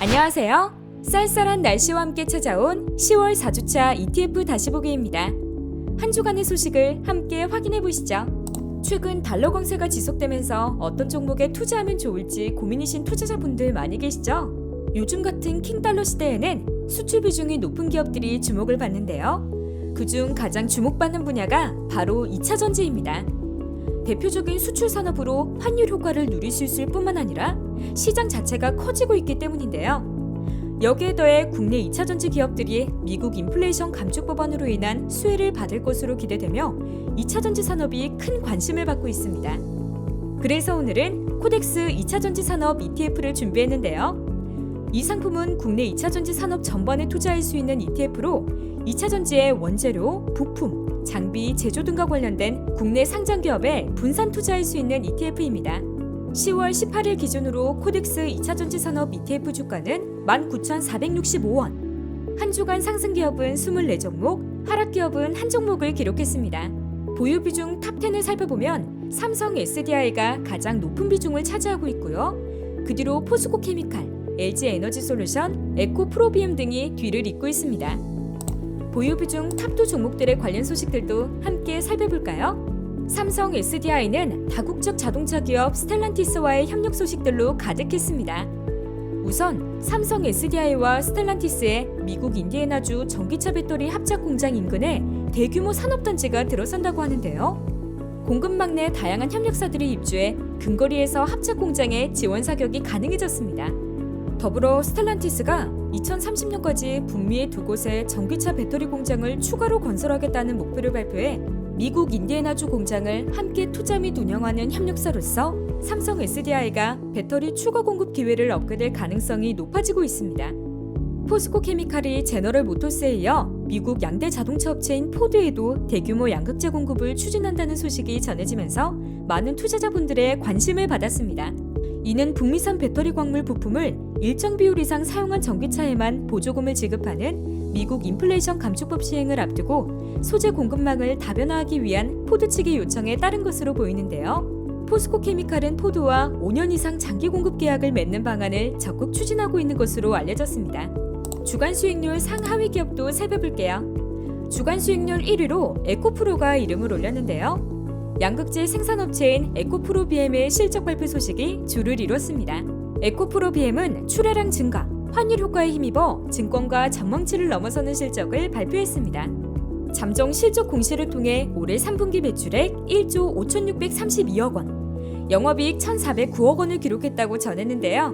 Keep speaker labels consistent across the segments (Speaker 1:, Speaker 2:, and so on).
Speaker 1: 안녕하세요. 쌀쌀한 날씨와 함께 찾아온 10월 4주차 ETF 다시 보기입니다. 한 주간의 소식을 함께 확인해 보시죠. 최근 달러 강세가 지속되면서 어떤 종목에 투자하면 좋을지 고민이신 투자자분들 많이 계시죠? 요즘 같은 킹달러 시대에는 수출 비중이 높은 기업들이 주목을 받는데요. 그중 가장 주목받는 분야가 바로 2차 전지입니다. 대표적인 수출 산업으로 환율 효과를 누릴 수 있을 뿐만 아니라 시장 자체가 커지고 있기 때문인데요. 여기에 더해 국내 2차 전지 기업들이 미국 인플레이션 감축 법안으로 인한 수혜를 받을 것으로 기대되며 2차 전지 산업이 큰 관심을 받고 있습니다. 그래서 오늘은 코덱스 2차 전지 산업 ETF를 준비했는데요. 이 상품은 국내 2차 전지 산업 전반에 투자할 수 있는 ETF로 2차 전지의 원재료, 부품, 장비, 제조 등과 관련된 국내 상장 기업에 분산 투자할 수 있는 ETF입니다. 10월 18일 기준으로 코덱스 2차 전지 산업 ETF 주가는 19,465원. 한 주간 상승 기업은 24종목, 하락 기업은 한 종목을 기록했습니다. 보유 비중 탑10을 살펴보면 삼성 SDI가 가장 높은 비중을 차지하고 있고요. 그 뒤로 포스코 케미칼, LG 에너지 솔루션, 에코 프로비엠 등이 뒤를 잇고 있습니다. 보유 비중 탑2 종목들의 관련 소식들도 함께 살펴볼까요? 삼성 SDI는 다국적 자동차 기업 스텔란티스와의 협력 소식들로 가득했습니다. 우선 삼성 SDI와 스텔란티스의 미국 인디애나주 전기차 배터리 합작 공장 인근에 대규모 산업단지가 들어선다고 하는데요. 공급망 내 다양한 협력사들이 입주해 근거리에서 합작 공장의 지원 사격이 가능해졌습니다. 더불어 스텔란티스가 2030년까지 북미의 두 곳에 전기차 배터리 공장을 추가로 건설하겠다는 목표를 발표해 미국 인디애나주 공장을 함께 투자 및 운영하는 협력사로서 삼성 SDI가 배터리 추가 공급 기회를 얻게 될 가능성이 높아지고 있습니다. 포스코 케미칼이 제너럴 모터스에 이어 미국 양대 자동차 업체인 포드에도 대규모 양극재 공급을 추진한다는 소식이 전해지면서 많은 투자자분들의 관심을 받았습니다. 이는 북미산 배터리 광물 부품을 일정 비율 이상 사용한 전기차에만 보조금을 지급하는 미국 인플레이션 감축법 시행을 앞두고 소재 공급망을 다변화하기 위한 포드 측의 요청에 따른 것으로 보이는데요. 포스코 케미칼은 포드와 5년 이상 장기 공급 계약을 맺는 방안을 적극 추진하고 있는 것으로 알려졌습니다. 주간 수익률 상하위 기업도 살펴볼게요. 주간 수익률 1위로 에코프로가 이름을 올렸는데요. 양극재 생산업체인 에코프로비엠의 실적 발표 소식이 주를 이뤘습니다. 에코프로비엠은 출하량 증가, 환율 효과에 힘입어 증권가 전망치를 넘어서는 실적을 발표했습니다. 잠정 실적 공시를 통해 올해 3분기 매출액 1조 5,632억 원, 영업이익 1,409억 원을 기록했다고 전했는데요.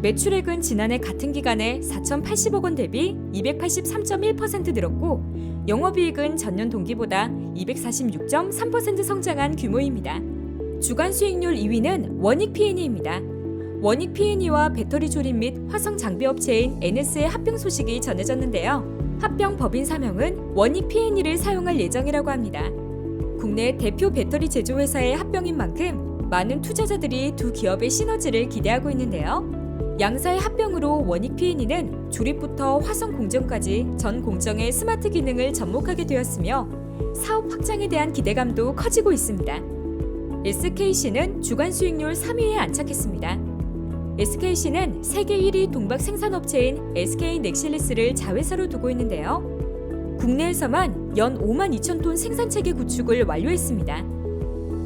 Speaker 1: 매출액은 지난해 같은 기간에 4,080억 원 대비 283.1% 늘었고 영업이익은 전년 동기보다 246.3% 성장한 규모입니다. 주간 수익률 2위는 원익 P&E입니다. 원익 P&E와 배터리 조립 및 화성 장비 업체인 NS의 합병 소식이 전해졌는데요. 합병 법인 사명은 원익 P&E를 사용할 예정이라고 합니다. 국내 대표 배터리 제조 회사의 합병인 만큼 많은 투자자들이 두 기업의 시너지를 기대하고 있는데요. 양사의 합병으로 원익 P&E는 조립부터 화성 공정까지 전 공정의 스마트 기능을 접목하게 되었으며 사업 확장에 대한 기대감도 커지고 있습니다. SKC는 주간 수익률 3위에 안착했습니다. SKC는 세계 1위 동박 생산업체인 SK 넥실리스를 자회사로 두고 있는데요. 국내에서만 연 5만 2천 톤 생산체계 구축을 완료했습니다.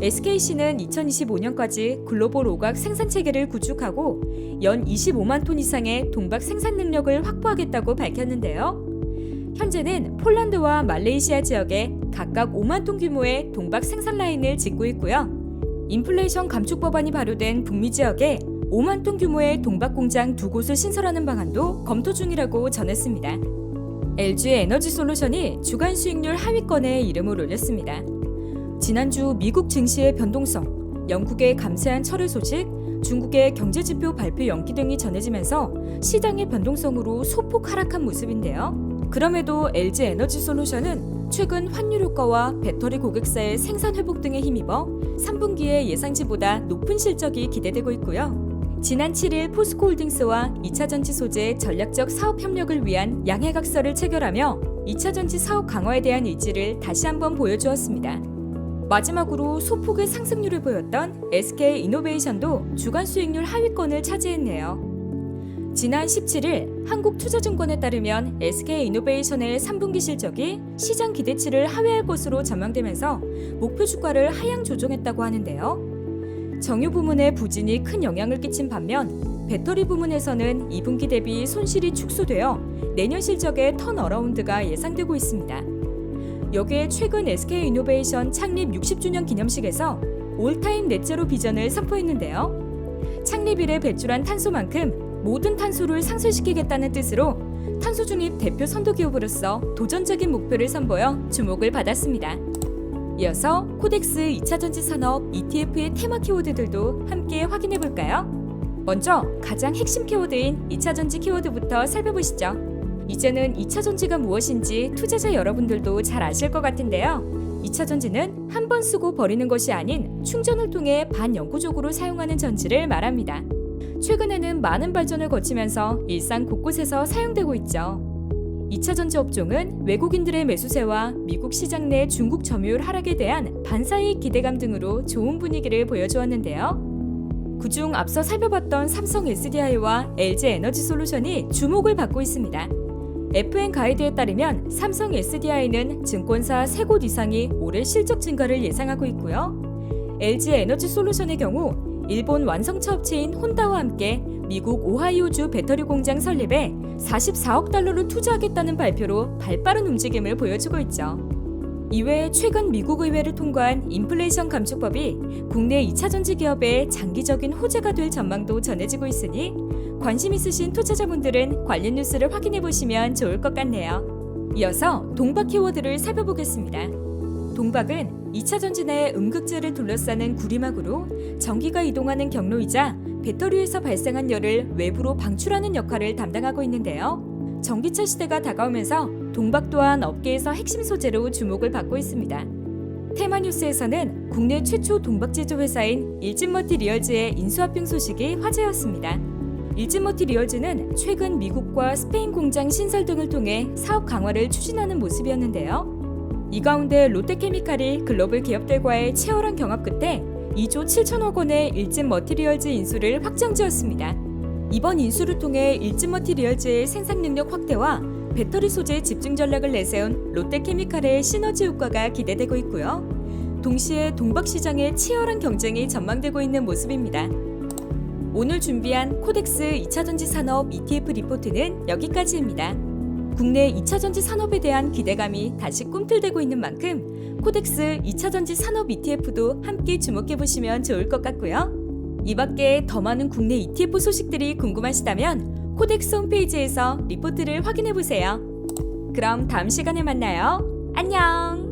Speaker 1: SKC는 2025년까지 글로벌 오각 생산체계를 구축하고 연 25만 톤 이상의 동박 생산 능력을 확보하겠다고 밝혔는데요. 현재는 폴란드와 말레이시아 지역에 각각 5만 톤 규모의 동박 생산 라인을 짓고 있고요. 인플레이션 감축 법안이 발효된 북미 지역에 5만 톤 규모의 동박 공장 2곳을 신설하는 방안도 검토 중이라고 전했습니다. LG 에너지 솔루션이 주간 수익률 하위권에 이름을 올렸습니다. 지난주 미국 증시의 변동성, 영국의 감세한 철회 소식, 중국의 경제지표 발표 연기 등이 전해지면서 시장의 변동성으로 소폭 하락한 모습인데요. 그럼에도 LG 에너지 솔루션은 최근 환율 효과와 배터리 고객사의 생산 회복 등에 힘입어 3분기에 예상치보다 높은 실적이 기대되고 있고요. 지난 7일 포스코홀딩스와 2차 전지 소재 전략적 사업 협력을 위한 양해각서를 체결하며 2차 전지 사업 강화에 대한 의지를 다시 한번 보여주었습니다. 마지막으로 소폭의 상승률을 보였던 SK 이노베이션도 주간 수익률 하위권을 차지했네요. 지난 17일 한국투자증권에 따르면 SK이노베이션의 3분기 실적이 시장 기대치를 하회할 것으로 전망되면서 목표 주가를 하향 조정했다고 하는데요. 정유 부문의 부진이 큰 영향을 끼친 반면 배터리 부문에서는 2분기 대비 손실이 축소되어 내년 실적의 턴어라운드가 예상되고 있습니다. 여기에 최근 SK이노베이션 창립 60주년 기념식에서 올타임 넷제로 비전을 선포했는데요. 창립 이래 배출한 탄소만큼 모든 탄소를 상쇄시키겠다는 뜻으로 탄소 중립 대표 선도 기업으로서 도전적인 목표를 선보여 주목을 받았습니다. 이어서 코덱스 2차전지 산업 ETF의 테마 키워드들도 함께 확인해 볼까요? 먼저 가장 핵심 키워드인 2차전지 키워드부터 살펴보시죠. 이제는 2차전지가 무엇인지 투자자 여러분들도 잘 아실 것 같은데요. 2차전지는 한 번 쓰고 버리는 것이 아닌 충전을 통해 반영구적으로 사용하는 전지를 말합니다. 최근에는 많은 발전을 거치면서 일상 곳곳에서 사용되고 있죠. 2차전지 업종은 외국인들의 매수세와 미국 시장 내 중국 점유율 하락에 대한 반사이익 기대감 등으로 좋은 분위기를 보여주었는데요. 그중 앞서 살펴봤던 삼성 SDI와 LG 에너지솔루션이 주목을 받고 있습니다. FN 가이드에 따르면 삼성 SDI는 증권사 3곳 이상이 올해 실적 증가를 예상하고 있고요. LG 에너지솔루션의 경우 일본 완성차 업체인 혼다와 함께 미국 오하이오주 배터리 공장 설립에 44억 달러를 투자하겠다는 발표로 발빠른 움직임을 보여주고 있죠. 이외에 최근 미국 의회를 통과한 인플레이션 감축법이 국내 2차전지 기업의 장기적인 호재가 될 전망도 전해지고 있으니 관심 있으신 투자자분들은 관련 뉴스를 확인해 보시면 좋을 것 같네요. 이어서 동박 키워드를 살펴보겠습니다. 동박은 2차전지 내 음극재를 둘러싸는 구리막으로 전기가 이동하는 경로이자 배터리에서 발생한 열을 외부로 방출하는 역할을 담당하고 있는데요. 전기차 시대가 다가오면서 동박 또한 업계에서 핵심 소재로 주목을 받고 있습니다. 테마뉴스에서는 국내 최초 동박 제조 회사인 일진머티리얼즈의 인수합병 소식이 화제였습니다. 일진머티리얼즈는 최근 미국과 스페인 공장 신설 등을 통해 사업 강화를 추진하는 모습이었는데요. 이 가운데 롯데케미칼이 글로벌 기업들과의 치열한 경합 끝에 2조 7천억 원의 일진머티리얼즈 인수를 확정지었습니다. 이번 인수를 통해 일진머티리얼즈의 생산 능력 확대와 배터리 소재 집중 전략을 내세운 롯데케미칼의 시너지 효과가 기대되고 있고요. 동시에 동박 시장의 치열한 경쟁이 전망되고 있는 모습입니다. 오늘 준비한 코덱스 2차전지 산업 ETF 리포트는 여기까지입니다. 국내 2차전지 산업에 대한 기대감이 다시 꿈틀대고 있는 만큼 코덱스 2차전지 산업 ETF도 함께 주목해보시면 좋을 것 같고요. 이 밖에 더 많은 국내 ETF 소식들이 궁금하시다면 코덱스 홈페이지에서 리포트를 확인해보세요. 그럼 다음 시간에 만나요. 안녕!